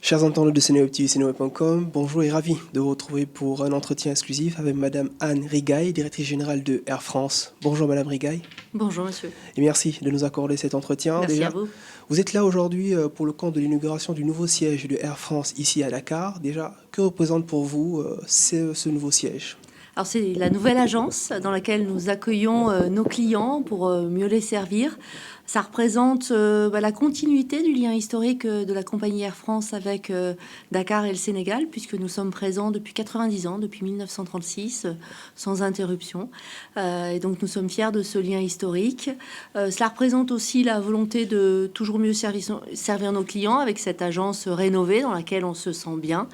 Chers internautes de Seneweb TV, seneweb.com, bonjour et ravi de vous retrouver pour un entretien exclusif avec Madame Anne Rigail, directrice générale de Air France. Bonjour Madame Rigail. Bonjour monsieur. Et merci de nous accorder cet entretien. Merci à vous. Vous êtes là aujourd'hui pour le compte de l'inauguration du nouveau siège de Air France ici à Dakar. Déjà, que représente pour vous ce nouveau siège ? Alors c'est la nouvelle agence dans laquelle nous accueillons nos clients pour mieux les servir. Ça représente la continuité du lien historique de la compagnie Air France avec Dakar et le Sénégal, puisque nous sommes présents depuis 90 ans, depuis 1936, sans interruption. Et donc nous sommes fiers de ce lien historique. Cela représente aussi la volonté de toujours mieux servir nos clients avec cette agence rénovée dans laquelle on se sent bien.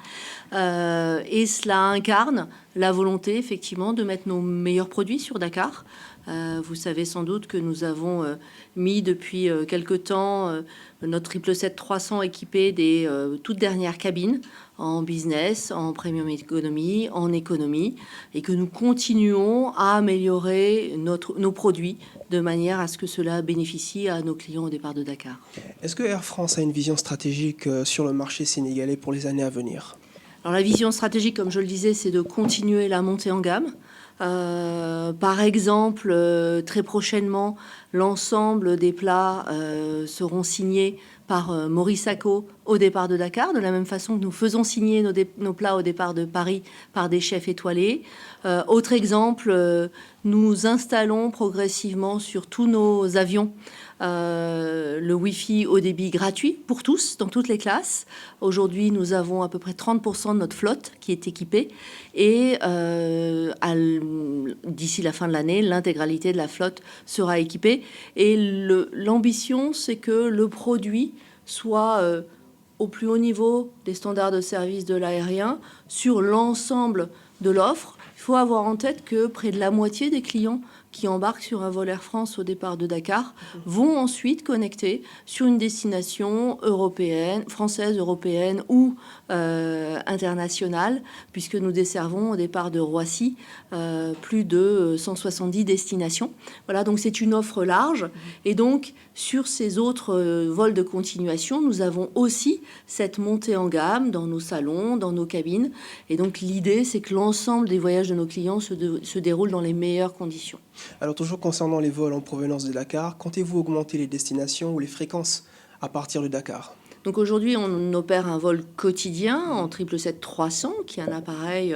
Et cela incarne la volonté, effectivement, de mettre nos meilleurs produits sur Dakar. Vous savez sans doute que nous avons mis depuis quelque temps notre 777-300 équipé des toutes dernières cabines en business, en premium economy, en économie, et que nous continuons à améliorer nos produits de manière à ce que cela bénéficie à nos clients au départ de Dakar. Est-ce que Air France a une vision stratégique sur le marché sénégalais pour les années à venir ? Alors la vision stratégique, comme je le disais, c'est de continuer la montée en gamme. Par exemple, très prochainement, l'ensemble des plats seront signés par Maurice Sacco au départ de Dakar, de la même façon que nous faisons signer nos plats au départ de Paris par des chefs étoilés. Autre exemple, nous installons progressivement sur tous nos avions le Wi-Fi haut débit gratuit pour tous, dans toutes les classes. Aujourd'hui, nous avons à peu près 30% de notre flotte qui est équipée. Et d'ici la fin de l'année, l'intégralité de la flotte sera équipée. Et l'ambition, c'est que le produit soit au plus haut niveau des standards de service de l'aérien sur l'ensemble de l'offre. Il faut avoir en tête que près de la moitié des clients qui embarquent sur un vol Air France au départ de Dakar vont ensuite connecter sur une destination européenne, française, européenne ou internationale, puisque nous desservons au départ de Roissy plus de 170 destinations. Voilà, donc c'est une offre large. Et donc, sur ces autres vols de continuation, nous avons aussi cette montée en gamme dans nos salons, dans nos cabines. Et donc, l'idée, c'est que l'ensemble des voyages de nos clients se déroulent dans les meilleures conditions. Alors toujours concernant les vols en provenance de Dakar, comptez-vous augmenter les destinations ou les fréquences à partir de Dakar ? Donc aujourd'hui, on opère un vol quotidien en 777-300, qui est un appareil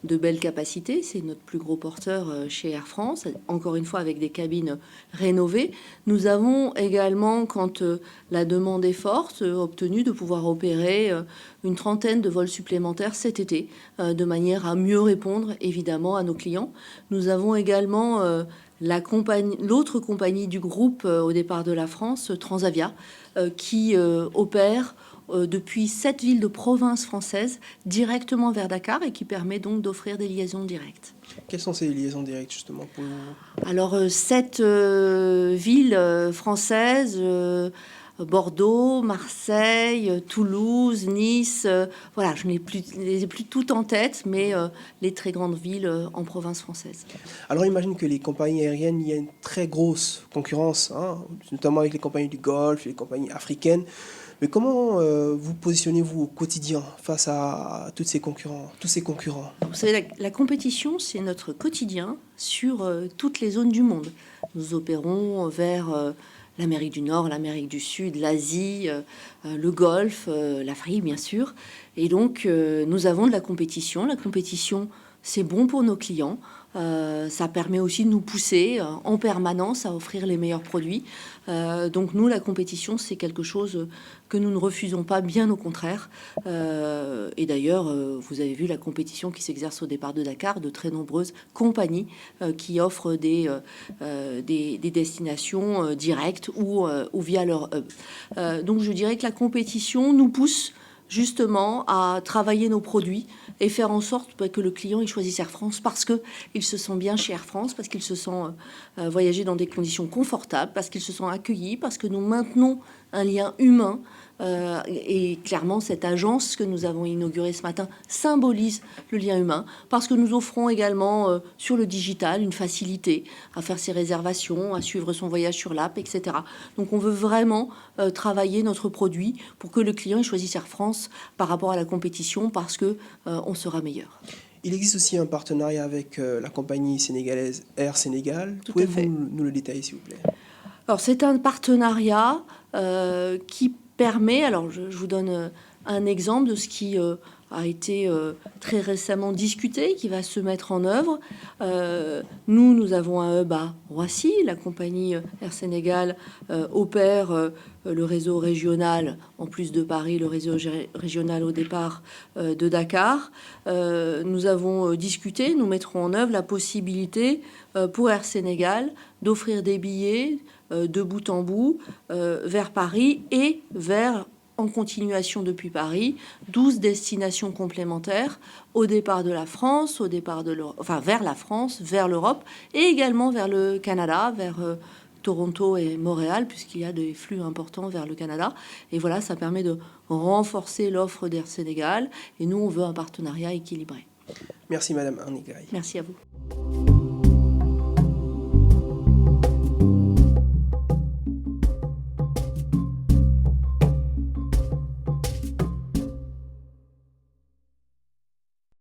de belle capacité. C'est notre plus gros porteur chez Air France, encore une fois avec des cabines rénovées. Nous avons également, quand la demande est forte, obtenu de pouvoir opérer une trentaine de vols supplémentaires cet été, de manière à mieux répondre évidemment à nos clients. Nous avons également l'autre compagnie du groupe au départ de la France, Transavia, qui opère depuis 7 villes de province françaises directement vers Dakar et qui permet donc d'offrir des liaisons directes. Quelles sont ces liaisons directes justement pour vous ? Alors 7 villes françaises, Bordeaux, Marseille, Toulouse, Nice, voilà, je ne les ai plus toutes en tête, mais les très grandes villes en province française. Alors imagine que les compagnies aériennes, il y a une très grosse concurrence, notamment avec les compagnies du Golfe, les compagnies africaines. Mais comment vous positionnez-vous au quotidien face à tous ces concurrents ? Vous savez, la compétition, c'est notre quotidien sur toutes les zones du monde. Nous opérons vers l'Amérique du Nord, l'Amérique du Sud, l'Asie, le Golfe, l'Afrique, bien sûr. Et donc, nous avons de la compétition. La compétition, c'est bon pour nos clients. Ça permet aussi de nous pousser en permanence à offrir les meilleurs produits. Donc nous, la compétition, c'est quelque chose que nous ne refusons pas, bien au contraire. Et d'ailleurs, vous avez vu la compétition qui s'exerce au départ de Dakar, de très nombreuses compagnies qui offrent des destinations directes ou via leur hub. Donc je dirais que la compétition nous pousse justement à travailler nos produits et faire en sorte que le client il choisisse Air France parce qu'il se sent bien chez Air France, parce qu'il se sent voyager dans des conditions confortables, parce qu'ils se sont accueillis, parce que nous maintenons un lien humain. Et clairement, cette agence que nous avons inaugurée ce matin symbolise le lien humain, parce que nous offrons également sur le digital une facilité à faire ses réservations, à suivre son voyage sur l'app, etc. Donc on veut vraiment travailler notre produit pour que le client choisisse Air France par rapport à la compétition, parce que on sera meilleur. Il existe aussi un partenariat avec la compagnie sénégalaise Air Sénégal. Pouvez-vous nous le détailler, s'il vous plaît? Alors, c'est un partenariat qui permet... Alors, je vous donne un exemple de ce qui a été très récemment discuté, qui va se mettre en œuvre. Nous avons un hub à Roissy. La compagnie Air Sénégal opère le réseau régional, en plus de Paris, le réseau régional au départ de Dakar. Nous avons discuté, nous mettrons en œuvre la possibilité pour Air Sénégal d'offrir des billets de bout en bout vers Paris et vers, en continuation depuis Paris, 12 destinations complémentaires au départ de la France, au départ de vers la France, vers l'Europe et également vers le Canada, vers Toronto et Montréal, puisqu'il y a des flux importants vers le Canada. Et voilà, ça permet de renforcer l'offre d'Air Sénégal. Et nous, on veut un partenariat équilibré. Merci, Madame Arnigaï. Merci à vous.